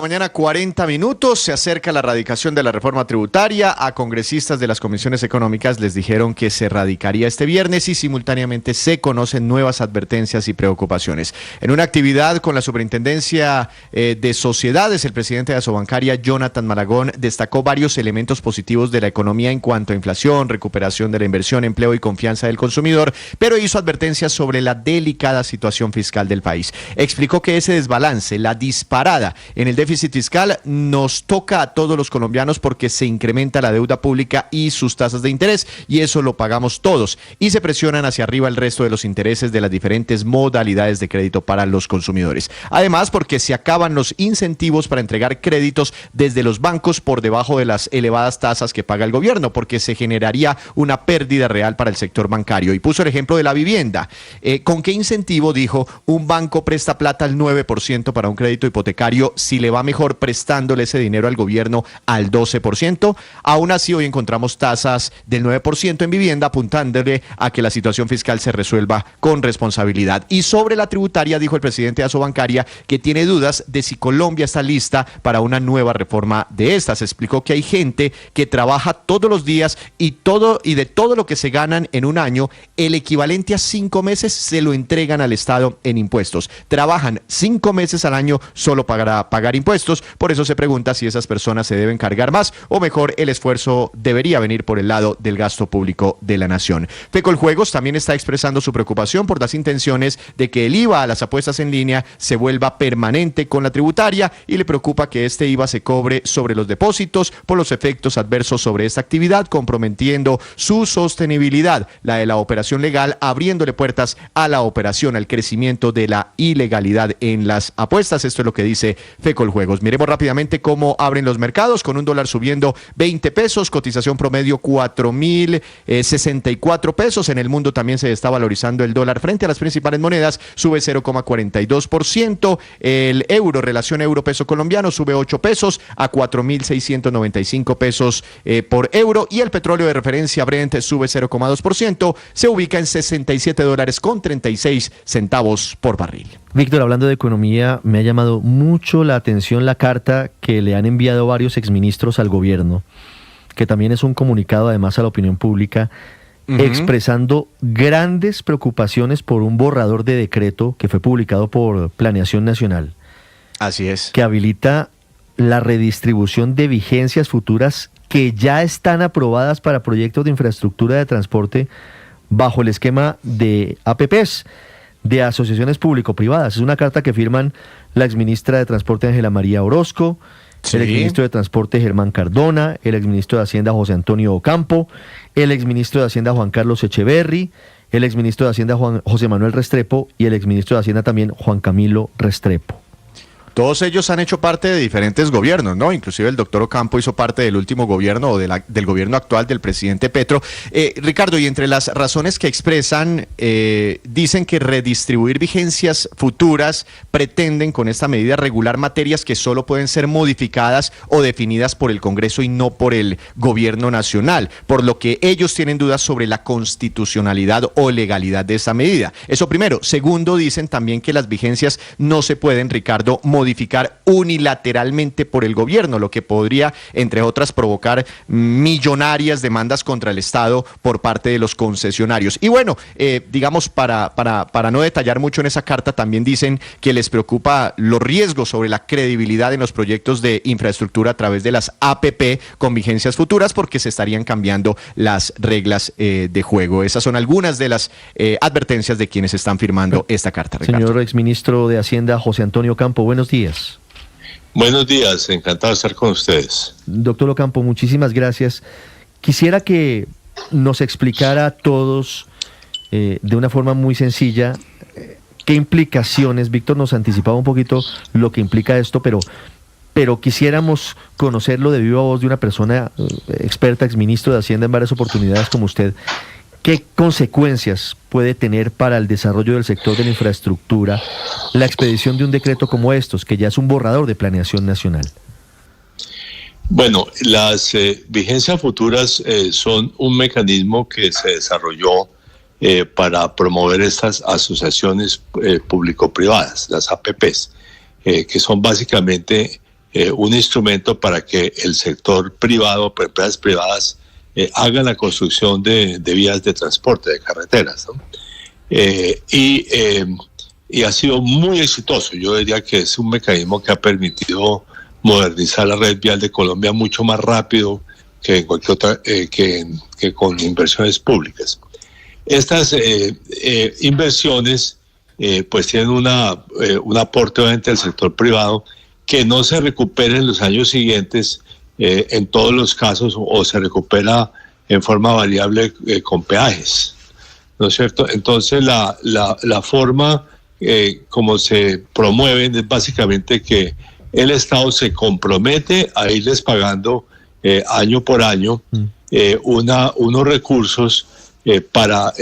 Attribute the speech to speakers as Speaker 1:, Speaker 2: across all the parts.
Speaker 1: Mañana 40 minutos, se acerca la radicación de la reforma tributaria. A congresistas de las comisiones económicas les dijeron que se radicaría este viernes y simultáneamente se conocen nuevas advertencias y preocupaciones. En una actividad con la Superintendencia de Sociedades, el presidente de Asobancaria, Jonathan Maragón, destacó varios elementos positivos de la economía en cuanto a inflación, recuperación de la inversión, empleo y confianza del consumidor, pero hizo advertencias sobre la delicada situación fiscal del país. Explicó que ese desbalance, la disparada en el déficit fiscal nos toca a todos los colombianos porque se incrementa la deuda pública y sus tasas de interés, y eso lo pagamos todos, y se presionan hacia arriba el resto de los intereses de las diferentes modalidades de crédito para los consumidores. Además, porque se acaban los incentivos para entregar créditos desde los bancos por debajo de las elevadas tasas que paga el gobierno, porque se generaría una pérdida real para el sector bancario. Y puso el ejemplo de la vivienda. ¿Con qué incentivo, dijo, un banco presta plata al 9% para un crédito hipotecario si le va mejor prestándole ese dinero al gobierno al 12%? Aún así, hoy encontramos tasas del 9% en vivienda, apuntándole a que la situación fiscal se resuelva con responsabilidad. Y sobre la tributaria, dijo el presidente de Asobancaria que tiene dudas de si Colombia está lista para una nueva reforma de estas. Explicó que hay gente que trabaja todos los días y de todo lo que se ganan en un año, el equivalente a 5 meses se lo entregan al Estado en impuestos. Trabajan 5 meses al año solo para pagar impuestos. Por eso se pregunta si esas personas se deben cargar más o mejor el esfuerzo debería venir por el lado del gasto público de la nación. Fecoljuegos también está expresando su preocupación por las intenciones de que el IVA a las apuestas en línea se vuelva permanente con la tributaria y le preocupa que este IVA se cobre sobre los depósitos por los efectos adversos sobre esta actividad, comprometiendo su sostenibilidad, la de la operación legal, abriéndole puertas a la operación, al crecimiento de la ilegalidad en las apuestas. Esto es lo que dice Fecoljuegos. Miremos rápidamente cómo abren los mercados, con un dólar subiendo 20 pesos, cotización promedio 4.064 pesos. En el mundo también se está valorizando el dólar frente a las principales monedas, sube 0,42%. El euro, relación euro-peso colombiano, sube 8 pesos a 4.695 pesos por euro. Y el petróleo de referencia Brent sube 0,2%, se ubica en $67.36 por barril.
Speaker 2: Víctor, hablando de economía, me ha llamado mucho la atención la carta que le han enviado varios exministros al gobierno, que también es un comunicado además a la opinión pública, expresando grandes preocupaciones por un borrador de decreto que fue publicado por Planeación Nacional.
Speaker 1: Así es.
Speaker 2: Que habilita la redistribución de vigencias futuras que ya están aprobadas para proyectos de infraestructura de transporte bajo el esquema de APPs, de asociaciones público-privadas. Es una carta que firman la exministra de Transporte Ángela María Orozco, sí, el exministro de Transporte Germán Cardona, el exministro de Hacienda José Antonio Ocampo, el exministro de Hacienda Juan Carlos Echeverry, el exministro de Hacienda José Manuel Restrepo y el exministro de Hacienda también Juan Camilo Restrepo.
Speaker 1: Todos ellos han hecho parte de diferentes gobiernos, ¿no? Inclusive el doctor Ocampo hizo parte del último gobierno o del gobierno actual del presidente Petro. Ricardo, y entre las razones que expresan, dicen que redistribuir vigencias futuras pretenden con esta medida regular materias que solo pueden ser modificadas o definidas por el Congreso y no por el gobierno nacional, por lo que ellos tienen dudas sobre la constitucionalidad o legalidad de esta medida. Eso primero. Segundo, dicen también que las vigencias no se pueden, Ricardo, modificar unilateralmente por el gobierno, lo que podría, entre otras, provocar millonarias demandas contra el Estado por parte de los concesionarios. Y bueno, digamos, para no detallar mucho en esa carta, también dicen que les preocupa los riesgos sobre la credibilidad en los proyectos de infraestructura a través de las APP con vigencias futuras, porque se estarían cambiando las reglas de juego. Esas son algunas de las advertencias de quienes están firmando esta carta, Ricardo.
Speaker 2: Señor exministro de Hacienda José Antonio Ocampo, buenos días.
Speaker 3: Buenos días, encantado de estar con ustedes.
Speaker 2: Doctor Ocampo, muchísimas gracias. Quisiera que nos explicara a todos de una forma muy sencilla qué implicaciones, Víctor nos anticipaba un poquito lo que implica esto, pero quisiéramos conocerlo de viva voz de una persona experta, exministro de Hacienda en varias oportunidades como usted. ¿Qué consecuencias puede tener para el desarrollo del sector de la infraestructura la expedición de un decreto como estos, que ya es un borrador de Planeación Nacional?
Speaker 3: Bueno, las vigencias futuras son un mecanismo que se desarrolló para promover estas asociaciones público-privadas, las APPs, que son básicamente un instrumento para que el sector privado, empresas privadas, hagan la construcción de vías de transporte, de carreteras, ¿no? Y ha sido muy exitoso. Yo diría que es un mecanismo que ha permitido modernizar la red vial de Colombia mucho más rápido que en cualquier otra, que con inversiones públicas. Estas inversiones pues tienen un aporte obviamente del sector privado que no se recupera en los años siguientes en todos los casos, o se recupera en forma variable con peajes, ¿no es cierto? Entonces la forma como se promueven es básicamente que el Estado se compromete a irles pagando año por año unos recursos para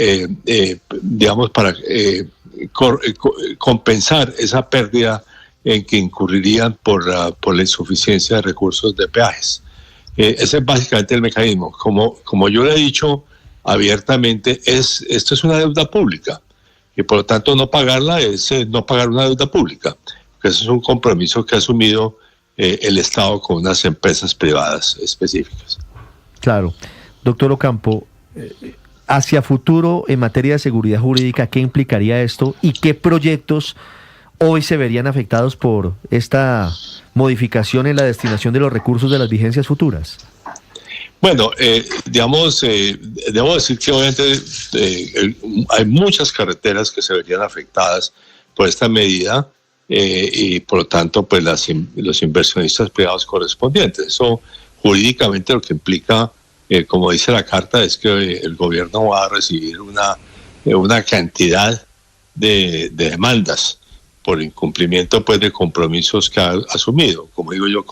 Speaker 3: compensar esa pérdida en que incurrirían por la insuficiencia de recursos de peajes. Ese es básicamente el mecanismo. Como yo le he dicho abiertamente, esto es una deuda pública, y por lo tanto no pagarla es no pagar una deuda pública, porque eso es un compromiso que ha asumido el Estado con unas empresas privadas específicas.
Speaker 2: Claro. Doctor Ocampo, hacia futuro en materia de seguridad jurídica, ¿qué implicaría esto y qué proyectos hoy se verían afectados por esta modificación en la destinación de los recursos de las vigencias futuras?
Speaker 3: Bueno, debo decir que obviamente hay muchas carreteras que se verían afectadas por esta medida y por lo tanto pues los inversionistas privados correspondientes. Eso jurídicamente lo que implica, como dice la carta, es que el gobierno va a recibir una cantidad de demandas por incumplimiento pues de compromisos que ha asumido, como digo yo,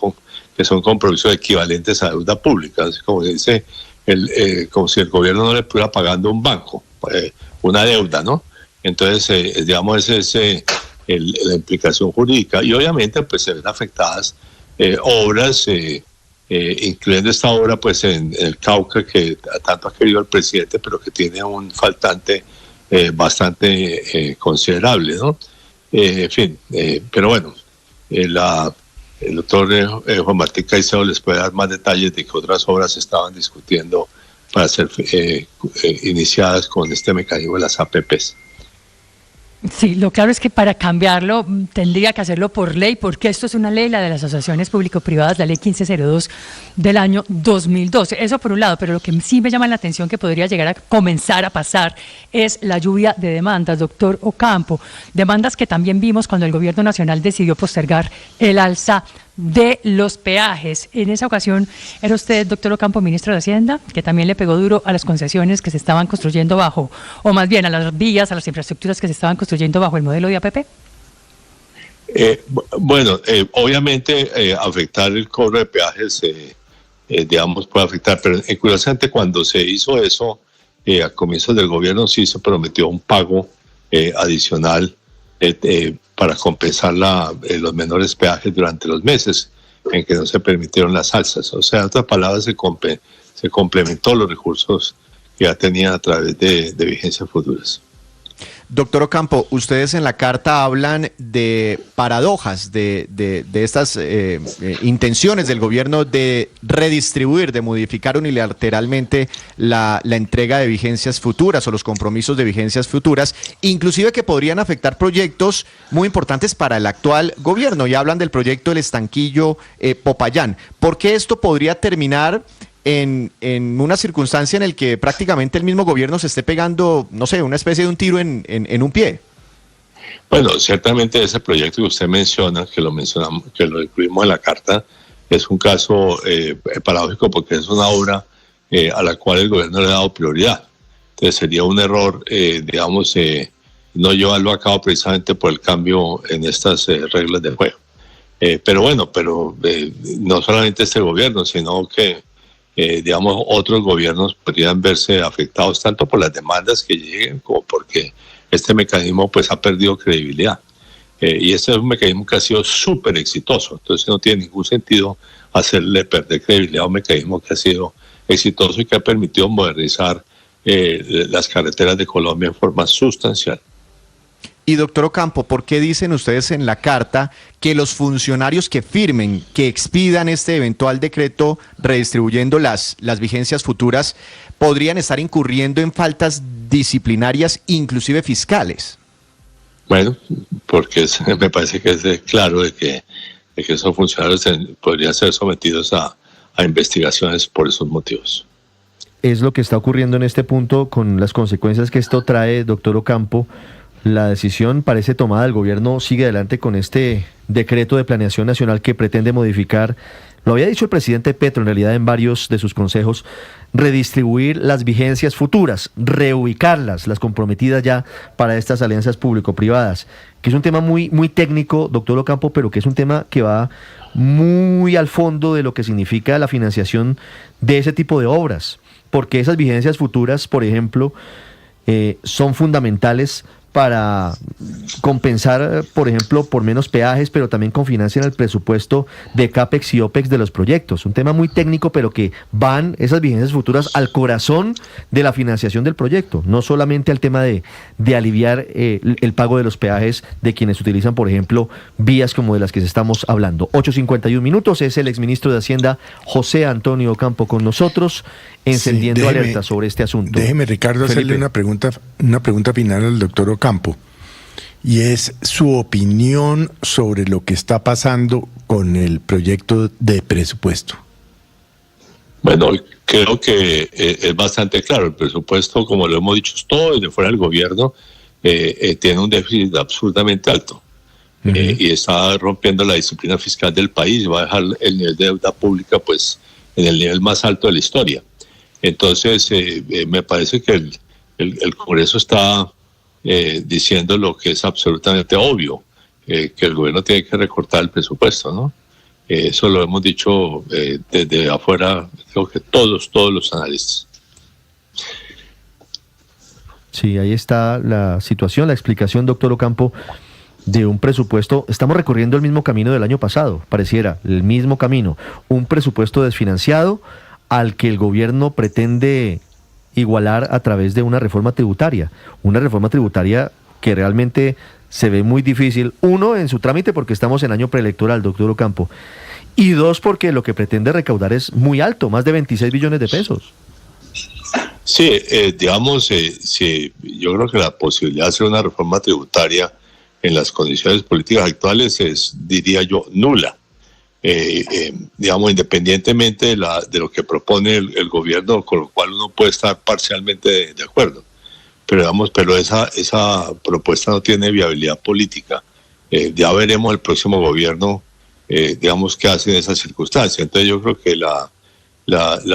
Speaker 3: que son compromisos equivalentes a deuda pública, así como dice, como si el gobierno no le estuviera pagando a un banco una deuda, ¿no? Entonces, digamos, esa es la implicación jurídica, y obviamente pues se ven afectadas obras, incluyendo esta obra pues en el Cauca, que tanto ha querido el presidente, pero que tiene un faltante bastante considerable, ¿no? En fin, pero bueno, el doctor Juan Martín Caicedo les puede dar más detalles de que otras obras se estaban discutiendo para ser iniciadas con este mecanismo de las APPs.
Speaker 4: Sí, lo claro es que para cambiarlo tendría que hacerlo por ley, porque esto es una ley, la de las asociaciones público-privadas, la ley 1502 del año 2012. Eso por un lado, pero lo que sí me llama la atención que podría llegar a comenzar a pasar es la lluvia de demandas, doctor Ocampo. Demandas que también vimos cuando el gobierno nacional decidió postergar el alza de los peajes. En esa ocasión era usted, doctor Ocampo, ministro de Hacienda, que también le pegó duro a las concesiones que se estaban construyendo bajo, o más bien a las vías, a las infraestructuras que se estaban construyendo bajo el modelo de APP.
Speaker 3: Obviamente afectar el cobro de peajes, digamos, puede afectar, pero curiosamente cuando se hizo eso, a comienzos del gobierno sí se prometió un pago adicional para compensar los menores peajes durante los meses en que no se permitieron las alzas. O sea, en otras palabras, se complementó los recursos que ya tenían a través de vigencias futuras.
Speaker 1: Doctor Ocampo, ustedes en la carta hablan de paradojas, de estas intenciones del gobierno de redistribuir, de modificar unilateralmente la entrega de vigencias futuras o los compromisos de vigencias futuras, inclusive que podrían afectar proyectos muy importantes para el actual gobierno, y hablan del proyecto El Estanquillo Popayán. ¿Por qué esto podría terminar en una circunstancia en la que prácticamente el mismo gobierno se esté pegando, no sé, una especie de un tiro en un pie?
Speaker 3: Bueno, ciertamente ese proyecto que usted menciona, que lo incluimos en la carta, es un caso paradójico, porque es una obra a la cual el gobierno le ha dado prioridad. Entonces sería un error, no llevarlo a cabo precisamente por el cambio en estas reglas de juego. Pero no solamente este gobierno, sino que otros gobiernos podrían verse afectados tanto por las demandas que lleguen como porque este mecanismo pues ha perdido credibilidad. Y este es un mecanismo que ha sido súper exitoso, entonces no tiene ningún sentido hacerle perder credibilidad a un mecanismo que ha sido exitoso y que ha permitido modernizar las carreteras de Colombia en forma sustancial.
Speaker 1: Y doctor Ocampo, ¿por qué dicen ustedes en la carta que los funcionarios que firmen, que expidan este eventual decreto redistribuyendo las vigencias futuras, podrían estar incurriendo en faltas disciplinarias, inclusive fiscales?
Speaker 3: Bueno, porque me parece que es claro de que esos funcionarios podrían ser sometidos a investigaciones por esos motivos.
Speaker 2: Es lo que está ocurriendo en este punto con las consecuencias que esto trae, doctor Ocampo. La decisión parece tomada, el gobierno sigue adelante con este decreto de planeación nacional que pretende modificar, lo había dicho el presidente Petro en realidad en varios de sus consejos, redistribuir las vigencias futuras, reubicarlas, las comprometidas ya para estas alianzas público-privadas, que es un tema muy, muy técnico, doctor Ocampo, pero que es un tema que va muy al fondo de lo que significa la financiación de ese tipo de obras, porque esas vigencias futuras, por ejemplo, son fundamentales para compensar, por ejemplo, por menos peajes, pero también confinancian el presupuesto de CAPEX y OPEX de los proyectos. Un tema muy técnico, pero que van esas vigencias futuras al corazón de la financiación del proyecto, no solamente al tema de aliviar el pago de los peajes de quienes utilizan, por ejemplo, vías como de las que estamos hablando. 8:51 minutos, es el exministro de Hacienda, José Antonio Ocampo, con nosotros, encendiendo alertas sobre este asunto.
Speaker 5: Déjeme, Ricardo, hacerle una pregunta final al doctor Ocampo, y es su opinión sobre lo que está pasando con el proyecto de presupuesto.
Speaker 3: Bueno, creo que es bastante claro. El presupuesto, como lo hemos dicho todo desde fuera del gobierno, tiene un déficit absolutamente alto. Y está rompiendo la disciplina fiscal del país, va a dejar el nivel de deuda pública pues en el nivel más alto de la historia. Entonces, me parece que el Congreso está diciendo lo que es absolutamente obvio, que el gobierno tiene que recortar el presupuesto, ¿no? Eso lo hemos dicho desde afuera, creo que todos los analistas.
Speaker 2: Sí, ahí está la situación, la explicación, doctor Ocampo, de un presupuesto. Estamos recorriendo el mismo camino del año pasado, pareciera, el mismo camino. Un presupuesto desfinanciado al que el gobierno pretende igualar a través de una reforma tributaria que realmente se ve muy difícil, uno, en su trámite porque estamos en año preelectoral, doctor Ocampo, y dos, porque lo que pretende recaudar es muy alto, más de 26 billones de pesos.
Speaker 3: Sí, sí, yo creo que la posibilidad de hacer una reforma tributaria en las condiciones políticas actuales es, diría yo, nula. Independientemente de lo que propone el gobierno, con lo cual uno puede estar parcialmente de acuerdo. Pero esa propuesta no tiene viabilidad política. Ya veremos el próximo gobierno, qué hace en esas circunstancias. Entonces yo creo que la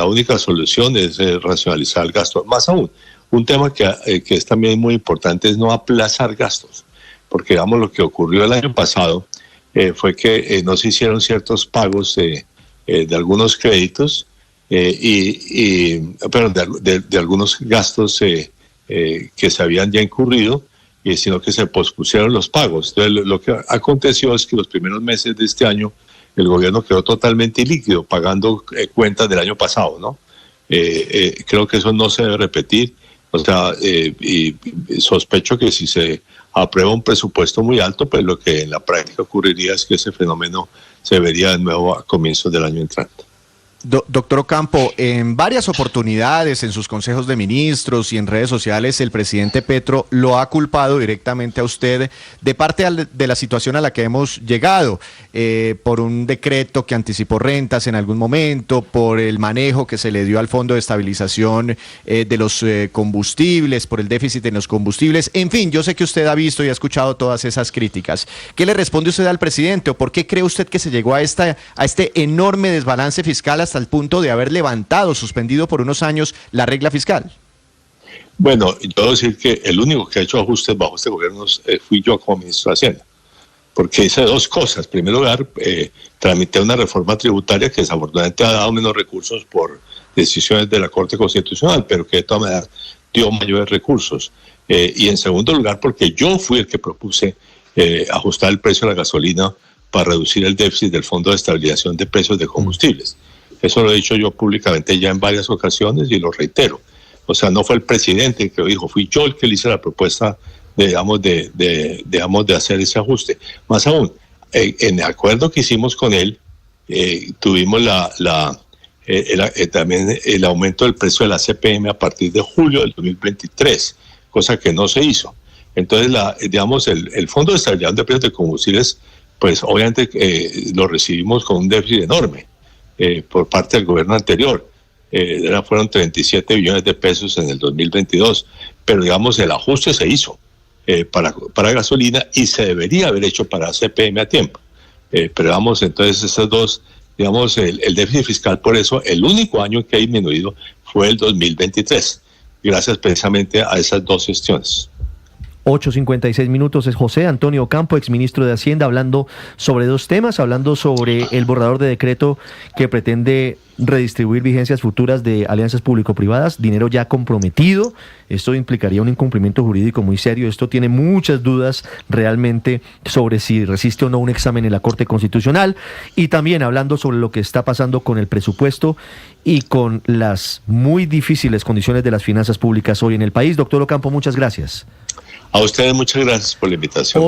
Speaker 3: única solución es racionalizar el gasto. Más aún, un tema que es también muy importante es no aplazar gastos. Porque lo que ocurrió el año pasado fue que no se hicieron ciertos pagos de algunos créditos de algunos gastos que se habían ya incurrido, sino que se pospusieron los pagos. Entonces, lo que aconteció es que los primeros meses de este año el gobierno quedó totalmente ilíquido, pagando cuentas del año pasado, ¿no? Creo que eso no se debe repetir. O sea, y sospecho que si se aprueba un presupuesto muy alto, pues lo que en la práctica ocurriría es que ese fenómeno se vería de nuevo a comienzos del año entrante.
Speaker 1: Doctor Ocampo, en varias oportunidades, en sus consejos de ministros y en redes sociales, el presidente Petro lo ha culpado directamente a usted de parte de la situación a la que hemos llegado, por un decreto que anticipó rentas en algún momento, por el manejo que se le dio al Fondo de Estabilización de los combustibles, por el déficit en los combustibles. En fin, yo sé que usted ha visto y ha escuchado todas esas críticas. ¿Qué le responde usted al presidente o por qué cree usted que se llegó a este enorme desbalance fiscal hasta el punto de haber suspendido por unos años la regla fiscal?
Speaker 3: Bueno, yo debo decir que el único que ha hecho ajustes bajo este gobierno fui yo como ministro de Hacienda, porque hice dos cosas. En primer lugar, tramité una reforma tributaria que desafortunadamente ha dado menos recursos por decisiones de la Corte Constitucional, pero que de todas maneras dio mayores recursos. Y en segundo lugar, porque yo fui el que propuse ajustar el precio de la gasolina para reducir el déficit del Fondo de Estabilización de Precios de Combustibles. Eso lo he dicho yo públicamente ya en varias ocasiones y lo reitero. O sea, no fue el presidente el que lo dijo, fui yo el que le hice la propuesta de hacer ese ajuste. Más aún, en el acuerdo que hicimos con él, tuvimos también el aumento del precio de la CPM a partir de julio del 2023, cosa que no se hizo. Entonces, el Fondo de Estabilización de Precios de Combustibles, pues obviamente lo recibimos con un déficit enorme por parte del gobierno anterior. Fueron 37 billones de pesos en el 2022, pero digamos el ajuste se hizo para gasolina y se debería haber hecho para CPM a tiempo. Pero vamos, entonces esas dos, digamos, el déficit fiscal, por eso el único año que ha disminuido fue el 2023, gracias precisamente a esas dos gestiones.
Speaker 2: 8:56 minutos. Es José Antonio Campo, exministro de Hacienda, hablando sobre dos temas, hablando sobre el borrador de decreto que pretende redistribuir vigencias futuras de alianzas público-privadas, dinero ya comprometido. Esto implicaría un incumplimiento jurídico muy serio. Esto tiene muchas dudas realmente sobre si resiste o no un examen en la Corte Constitucional. Y también hablando sobre lo que está pasando con el presupuesto y con las muy difíciles condiciones de las finanzas públicas hoy en el país. Doctor Ocampo, muchas gracias.
Speaker 3: A ustedes muchas gracias por la invitación.